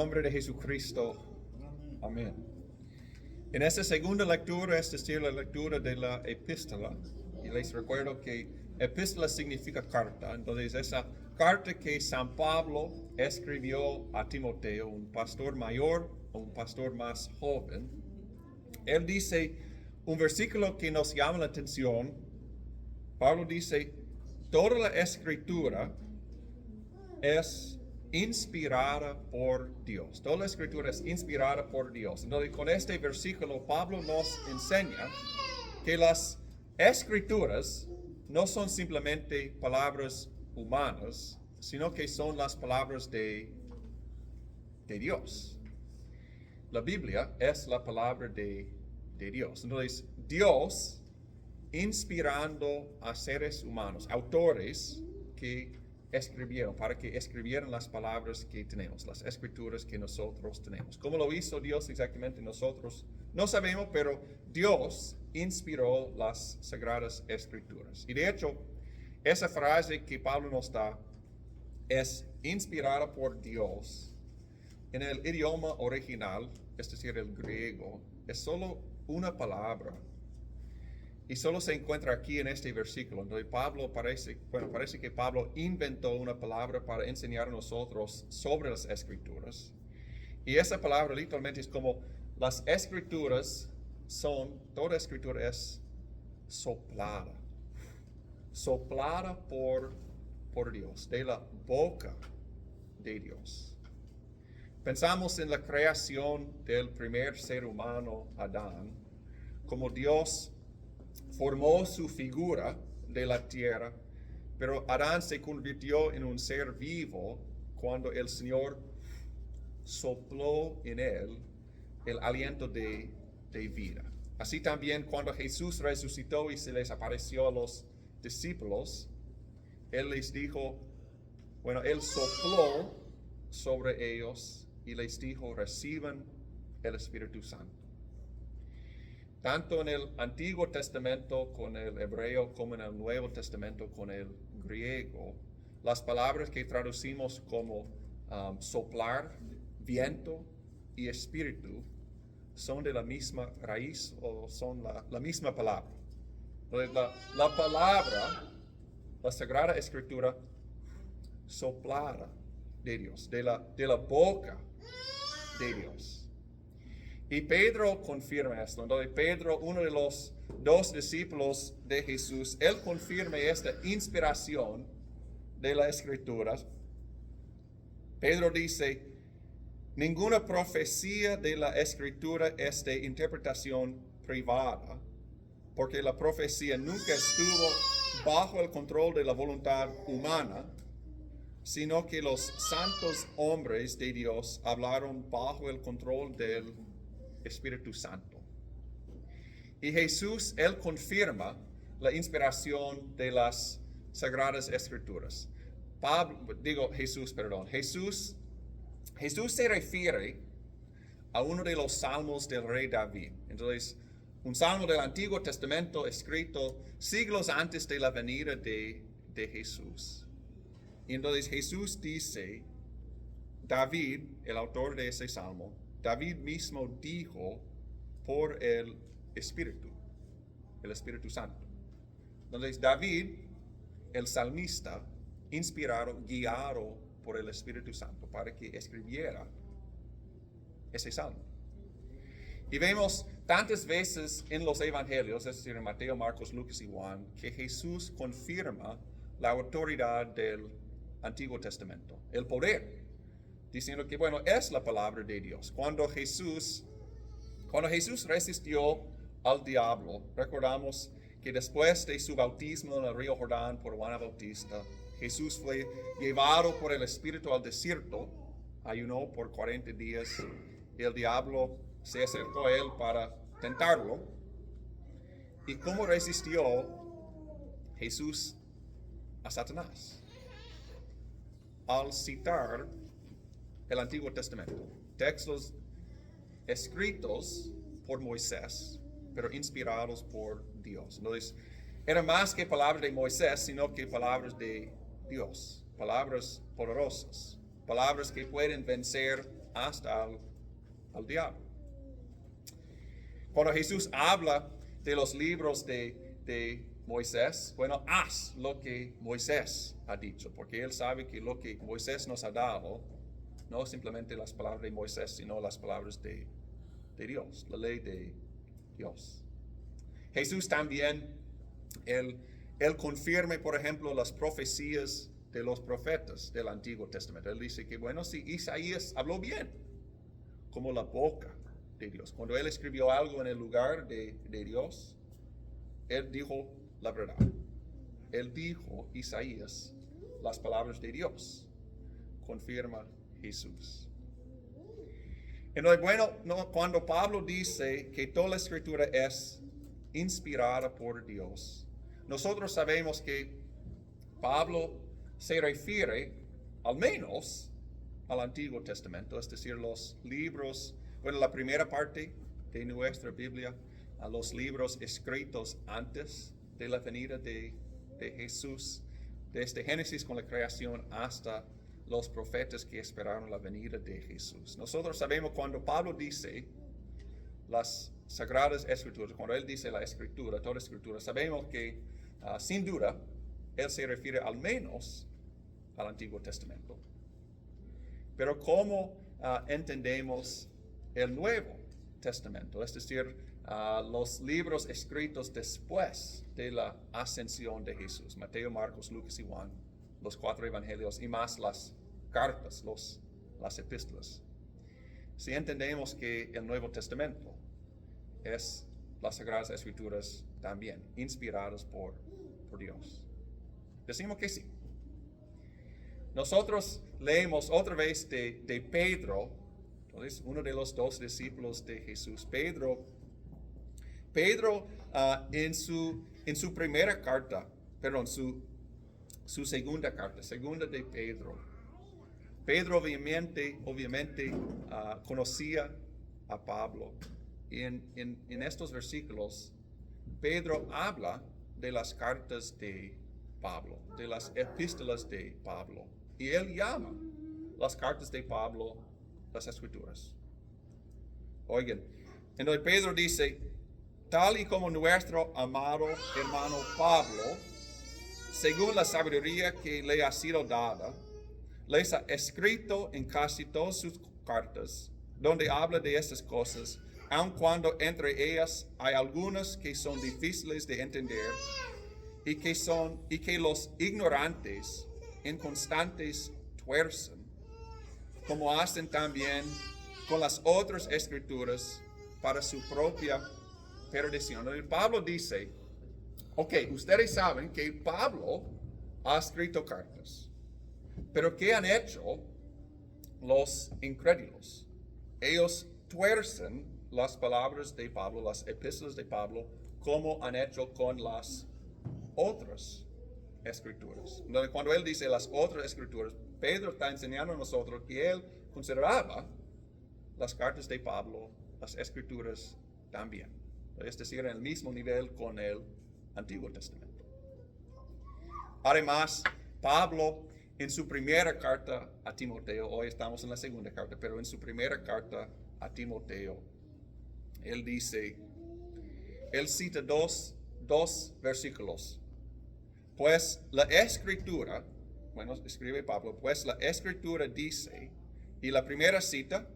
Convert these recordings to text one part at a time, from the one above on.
nombre de Jesucristo. Amén. En esta segunda lectura, es decir, la lectura de la epístola, y les recuerdo que epístola significa carta, entonces esa carta que San Pablo escribió a Timoteo, un pastor mayor o un pastor más joven, él dice un versículo que nos llama la atención. Pablo dice, toda la escritura es inspirada por Dios. Toda la escritura es inspirada por Dios. Entonces, con este versículo, Pablo nos enseña que las escrituras no son simplemente palabras humanas, sino que son las palabras de Dios. La Biblia es la palabra de Dios. Entonces, Dios inspirando a seres humanos, autores que escribieron, para que escribieran las palabras que tenemos, las escrituras que nosotros tenemos. ¿Cómo lo hizo Dios exactamente? Nosotros no sabemos, pero Dios inspiró las sagradas escrituras. Y de hecho, esa frase que Pablo nos da es inspirada por Dios. En el idioma original, es decir, el griego, es solo una palabra. Y solo se encuentra aquí en este versículo. Entonces parece que Pablo inventó una palabra para enseñar a nosotros sobre las escrituras. Y esa palabra literalmente es como las escrituras toda escritura es soplada. Soplada por Dios, de la boca de Dios. Pensamos en la creación del primer ser humano, Adán, como Dios formó su figura de la tierra, pero Adán se convirtió en un ser vivo cuando el Señor sopló en él el aliento de vida. Así también cuando Jesús resucitó y se les apareció a los discípulos, Él les dijo, Él sopló sobre ellos y les dijo, reciban el Espíritu Santo. Tanto en el Antiguo Testamento con el hebreo como en el Nuevo Testamento con el griego, las palabras que traducimos como soplar, viento y espíritu son de la misma raíz o son la misma palabra. Entonces, la palabra, la Sagrada Escritura, soplada de Dios, de la boca de Dios. Y Pedro confirma esto. Entonces Pedro, uno de los dos discípulos de Jesús, él confirma esta inspiración de la Escritura. Pedro dice, ninguna profecía de la Escritura es de interpretación privada, porque la profecía nunca estuvo bajo el control de la voluntad humana, sino que los santos hombres de Dios hablaron bajo el control del Espíritu Santo. Y Jesús, Él confirma la inspiración de las Sagradas Escrituras. Jesús se refiere a uno de los salmos del rey David. Entonces, un salmo del Antiguo Testamento escrito siglos antes de la venida de Jesús. Y entonces Jesús dice, David, el autor de ese salmo, David mismo dijo por el Espíritu Santo. Entonces David, el salmista, inspirado, guiado por el Espíritu Santo para que escribiera ese salmo. Y vemos tantas veces en los evangelios, es decir, en Mateo, Marcos, Lucas y Juan, que Jesús confirma la autoridad del Antiguo Testamento, el poder, diciendo que, es la palabra de Dios. Cuando Jesús resistió al diablo, recordamos que después de su bautismo en el río Jordán por Juan el Bautista, Jesús fue llevado por el Espíritu al desierto, ayunó por 40 días, y el diablo se acercó a él para tentarlo. ¿Y cómo resistió Jesús a Satanás? Al citar el Antiguo Testamento, textos escritos por Moisés, pero inspirados por Dios. Entonces, era más que palabras de Moisés, sino que palabras de Dios, palabras poderosas, palabras que pueden vencer hasta al diablo. Cuando Jesús habla de los libros de Moisés, bueno, haz lo que Moisés ha dicho, porque él sabe que lo que Moisés nos ha dado no simplemente las palabras de Moisés, sino las palabras de Dios, la ley de Dios. Jesús también, él confirma, por ejemplo, las profecías de los profetas del Antiguo Testamento. Él dice que, bueno, si Isaías habló bien, como la boca de Dios. Cuando él escribió algo en el lugar de Dios, él dijo la verdad. Él dijo, Isaías, las palabras de Dios. Confirma Jesús. Entonces, bueno, cuando Pablo dice que toda la escritura es inspirada por Dios, nosotros sabemos que Pablo se refiere al menos al Antiguo Testamento, es decir, los libros, bueno, la primera parte de nuestra Biblia, a los libros escritos antes de la venida de Jesús, desde Génesis con la creación hasta los profetas que esperaron la venida de Jesús. Nosotros sabemos cuando Pablo dice las Sagradas Escrituras, cuando él dice la Escritura, toda Escritura, sabemos que sin duda él se refiere al menos al Antiguo Testamento. Pero ¿cómo entendemos el Nuevo Testamento? Es decir, los libros escritos después de la ascensión de Jesús. Mateo, Marcos, Lucas y Juan. Los 4 evangelios y más las cartas, las epístolas. Si entendemos que el Nuevo Testamento es las Sagradas Escrituras también, inspiradas por Dios. Decimos que sí. Nosotros leemos otra vez de Pedro, entonces, uno de los 2 discípulos de Jesús. Pedro en su primera carta, perdón, su segunda carta, segunda de Pedro. Pedro obviamente conocía a Pablo. Y en estos versículos, Pedro habla de las cartas de Pablo, de las epístolas de Pablo. Y él llama las cartas de Pablo las Escrituras. Oigan, entonces Pedro dice, tal y como nuestro amado hermano Pablo, según la sabiduría que le ha sido dada, les ha escrito en casi todas sus cartas, donde habla de estas cosas, aun cuando entre ellas hay algunas que son difíciles de entender y que los ignorantes inconstantes tuercen, como hacen también con las otras escrituras para su propia perdición. Pablo dice, ok, ustedes saben que Pablo ha escrito cartas, pero ¿qué han hecho los incrédulos? Ellos tuercen las palabras de Pablo, las epístolas de Pablo, como han hecho con las otras escrituras. Entonces, cuando él dice las otras escrituras, Pedro está enseñando a nosotros que él consideraba las cartas de Pablo, las escrituras también. Es decir, en el mismo nivel con el Antiguo Testamento. Además, Pablo en su primera carta a Timoteo, hoy estamos en la segunda carta, pero en su primera carta a Timoteo, él cita dos versículos. Pues la escritura, bueno, escribe Pablo, pues la escritura dice, y la primera cita,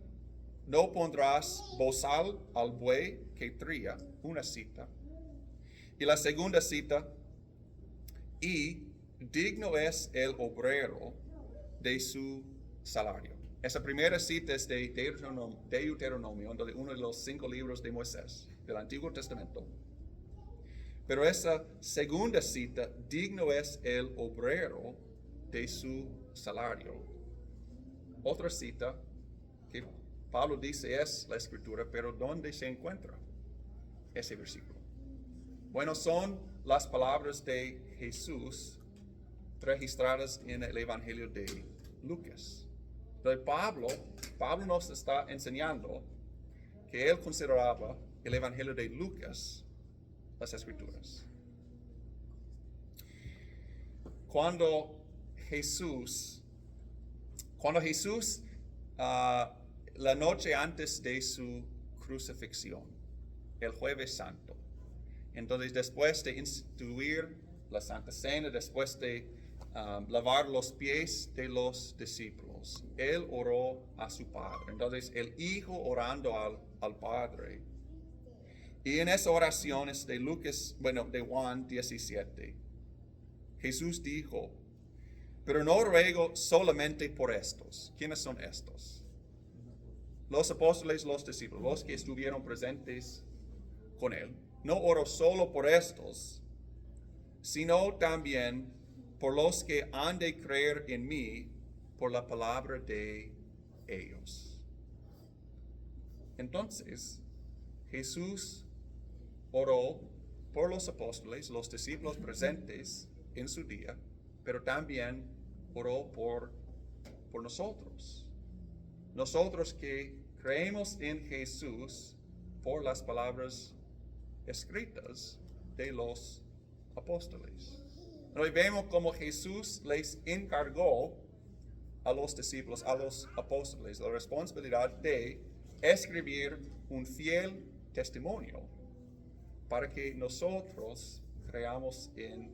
no pondrás bozal al buey que tría, una cita. Y la segunda cita, y digno es el obrero de su salario. Esa primera cita es de Deuteronomio, uno de los 5 libros de Moisés, del Antiguo Testamento. Pero esa segunda cita, digno es el obrero de su salario. Otra cita que Pablo dice es la escritura, pero ¿dónde se encuentra ese versículo? Bueno, son las palabras de Jesús registradas en el Evangelio de Lucas. Entonces Pablo nos está enseñando que él consideraba el Evangelio de Lucas las Escrituras. Cuando Jesús la noche antes de su crucifixión, el Jueves Santo. Entonces, después de instituir la Santa Cena, después de lavar los pies de los discípulos, él oró a su Padre. Entonces, el Hijo orando al Padre. Y en esa oración es de de Juan 17, Jesús dijo, pero no ruego solamente por estos. ¿Quiénes son estos? Los apóstoles, los discípulos, los que estuvieron presentes con él. No oro solo por estos, sino también por los que han de creer en mí por la palabra de ellos. Entonces, Jesús oró por los apóstoles, los discípulos presentes en su día, pero también oró por nosotros. Nosotros que creemos en Jesús por las palabras escritas de los apóstoles. Hoy vemos cómo Jesús les encargó a los discípulos, a los apóstoles, la responsabilidad de escribir un fiel testimonio para que nosotros creamos en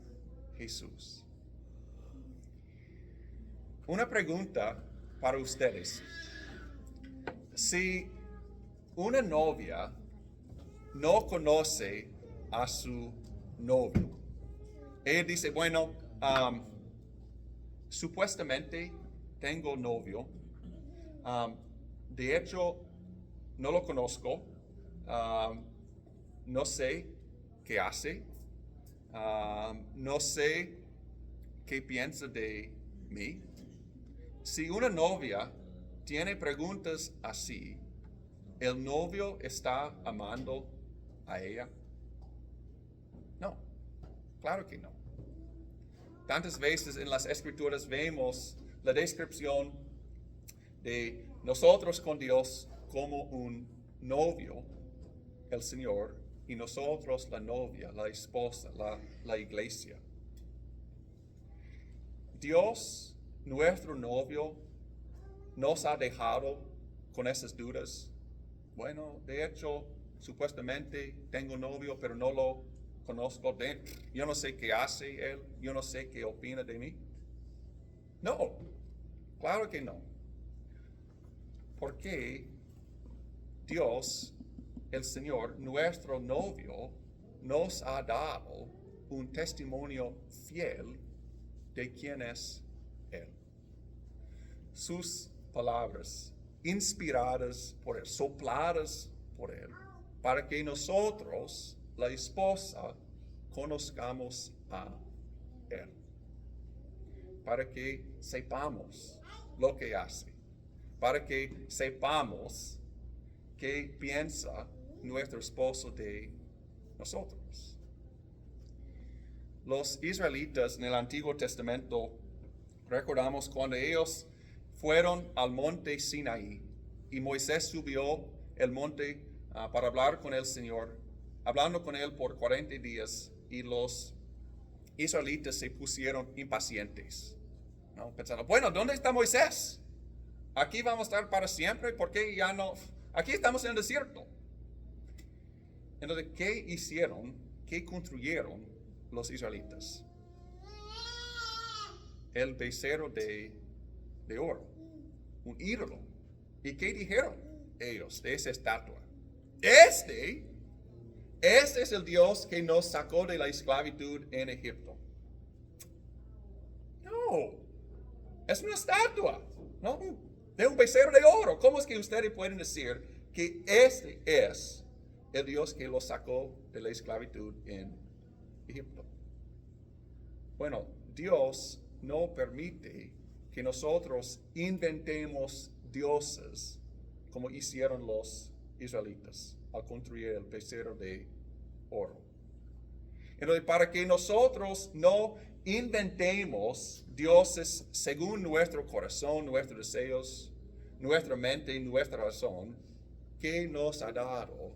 Jesús. Una pregunta para ustedes. Si una novia no conoce a su novio, ella dice, bueno, supuestamente tengo novio, de hecho no lo conozco, no sé qué hace, no sé qué piensa de mí. Si una novia tiene preguntas así, ¿el novio está amando a ella? No, claro que no. Tantas veces en las Escrituras vemos la descripción de nosotros con Dios como un novio, el Señor, y nosotros la novia, la esposa, la iglesia. Dios, nuestro novio, nos ha dejado con esas dudas. Bueno, de hecho, supuestamente tengo novio, pero no lo conozco. Yo no sé qué hace él, yo no sé qué opina de mí. No, claro que no. Porque Dios, el Señor, nuestro novio, nos ha dado un testimonio fiel de quién es Él. Sus palabras, inspiradas por Él, sopladas por Él, para que nosotros, la esposa, conozcamos a Él. Para que sepamos lo que hace, para que sepamos qué piensa nuestro esposo de nosotros. Los israelitas en el Antiguo Testamento, recordamos cuando ellos fueron al monte Sinaí y Moisés subió el monte para hablar con el Señor, hablando con él por 40 días, y los israelitas se pusieron impacientes, ¿no? Pensando, bueno, ¿dónde está Moisés? Aquí vamos a estar para siempre, ¿por qué ya no? Aquí estamos en el desierto. Entonces, ¿qué hicieron? ¿Qué construyeron los israelitas? El becerro de oro, un ídolo. ¿Y qué dijeron ellos de esa estatua? Este es el Dios que nos sacó de la esclavitud en Egipto. No, es una estatua, ¿no? De un becerro de oro. ¿Cómo es que ustedes pueden decir que este es el Dios que los sacó de la esclavitud en Egipto? Bueno, Dios no permite que nosotros inventemos dioses como hicieron los israelitas al construir el becerro de oro. Entonces, para que nosotros no inventemos dioses según nuestro corazón, nuestros deseos, nuestra mente, nuestra razón, ¿qué nos ha dado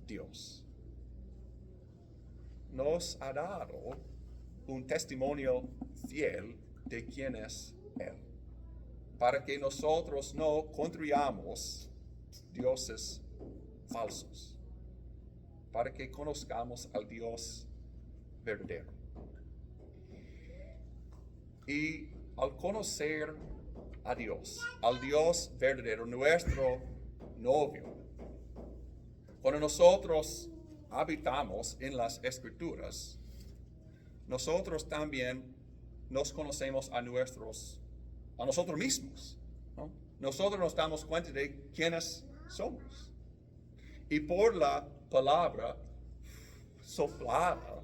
Dios? Nos ha dado un testimonio fiel de quién es Él, para que nosotros no construyamos dioses falsos, para que conozcamos al Dios verdadero. Y al conocer a Dios, al Dios verdadero, nuestro novio, cuando nosotros habitamos en las Escrituras, nosotros también nos conocemos a nosotros mismos, ¿no? Nosotros nos damos cuenta de quiénes somos. Y por la palabra soplada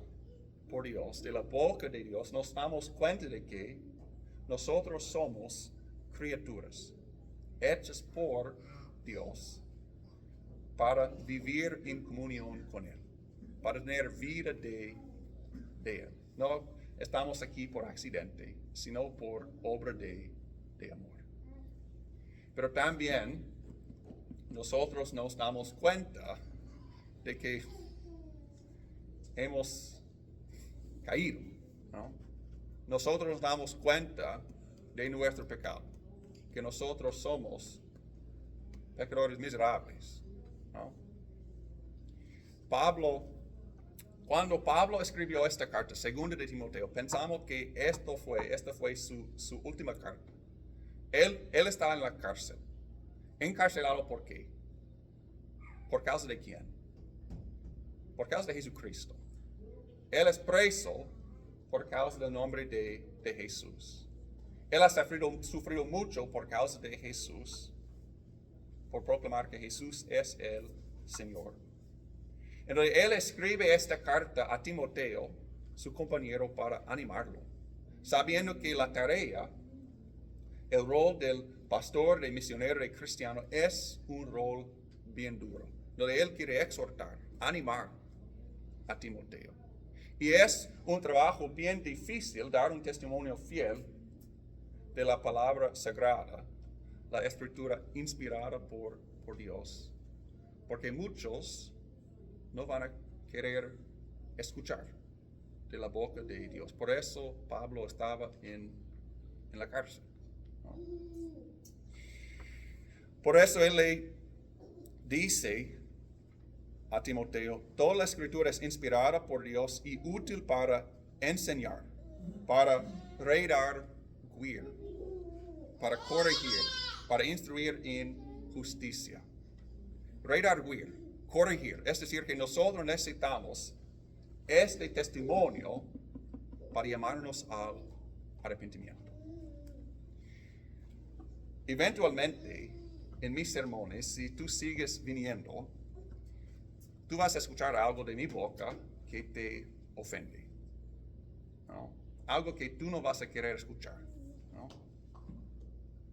por Dios, de la boca de Dios, nos damos cuenta de que nosotros somos criaturas hechas por Dios para vivir en comunión con Él, para tener vida de Él. No estamos aquí por accidente, sino por obra de amor. Pero también nosotros nos damos cuenta de que hemos caído, ¿no? Nosotros nos damos cuenta de nuestro pecado, que nosotros somos pecadores miserables, ¿no? Cuando Pablo escribió esta carta, segunda de Timoteo, pensamos que esta fue su última carta. Él está en la cárcel. ¿Encarcelado por qué? ¿Por causa de quién? Por causa de Jesucristo. Él es preso por causa del nombre de Jesús. Él ha sufrido mucho por causa de Jesús, por proclamar que Jesús es el Señor. Entonces, él escribe esta carta a Timoteo, su compañero, para animarlo, sabiendo que la tarea, el rol del pastor, de misionero, de cristiano, es un rol bien duro, donde él quiere exhortar, animar a Timoteo. Y es un trabajo bien difícil dar un testimonio fiel de la palabra sagrada, la escritura inspirada por Dios, porque muchos no van a querer escuchar de la boca de Dios. Por eso Pablo estaba en la cárcel, ¿no? Por eso él le dice a Timoteo: toda la escritura es inspirada por Dios y útil para enseñar, para redarguir, para corregir, para instruir en justicia. Redarguir, corregir, es decir, que nosotros necesitamos este testimonio para llamarnos al arrepentimiento. Eventualmente, en mis sermones, si tú sigues viniendo, tú vas a escuchar algo de mi boca que te ofende, ¿no? Algo que tú no vas a querer escuchar, ¿no?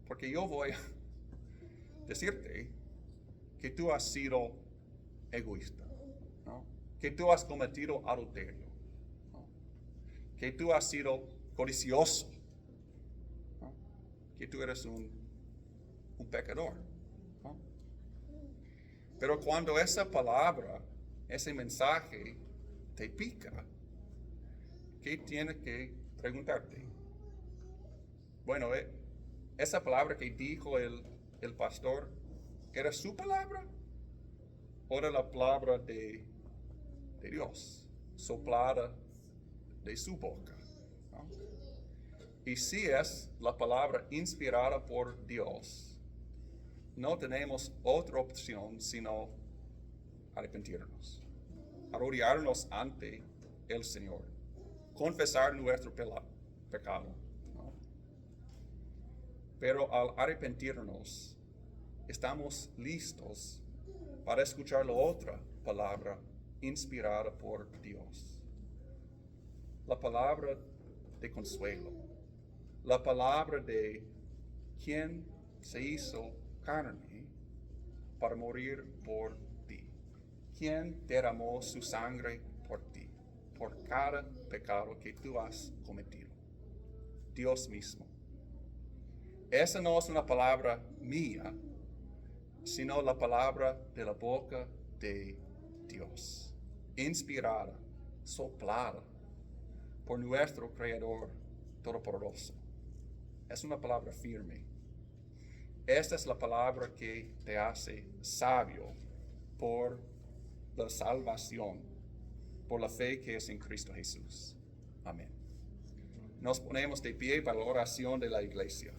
Porque yo voy a decirte que tú has sido egoísta, ¿no? Que tú has cometido adulterio, ¿no? Que tú has sido codicioso, ¿no? Que tú eres un pecador, ¿no? Pero cuando esa palabra, ese mensaje te pica, ¿qué tienes que preguntarte? Bueno, esa palabra que dijo el pastor, ¿era su palabra o era la palabra de Dios, soplada de su boca, ¿no? Y si es la palabra inspirada por Dios, no tenemos otra opción sino arrepentirnos, arrodillarnos ante el Señor, confesar nuestro pecado, ¿no? Pero al arrepentirnos, estamos listos para escuchar la otra palabra inspirada por Dios, la palabra de consuelo, la palabra de quien se hizo carne para morir por ti, quien derramó su sangre por ti, por cada pecado que tú has cometido, Dios mismo. Esa no es una palabra mía, sino la palabra de la boca de Dios, inspirada, soplada por nuestro Creador Todopoderoso. Es una palabra firme. Esta es la palabra que te hace sabio por la salvación, por la fe que es en Cristo Jesús. Amén. Nos ponemos de pie para la oración de la iglesia.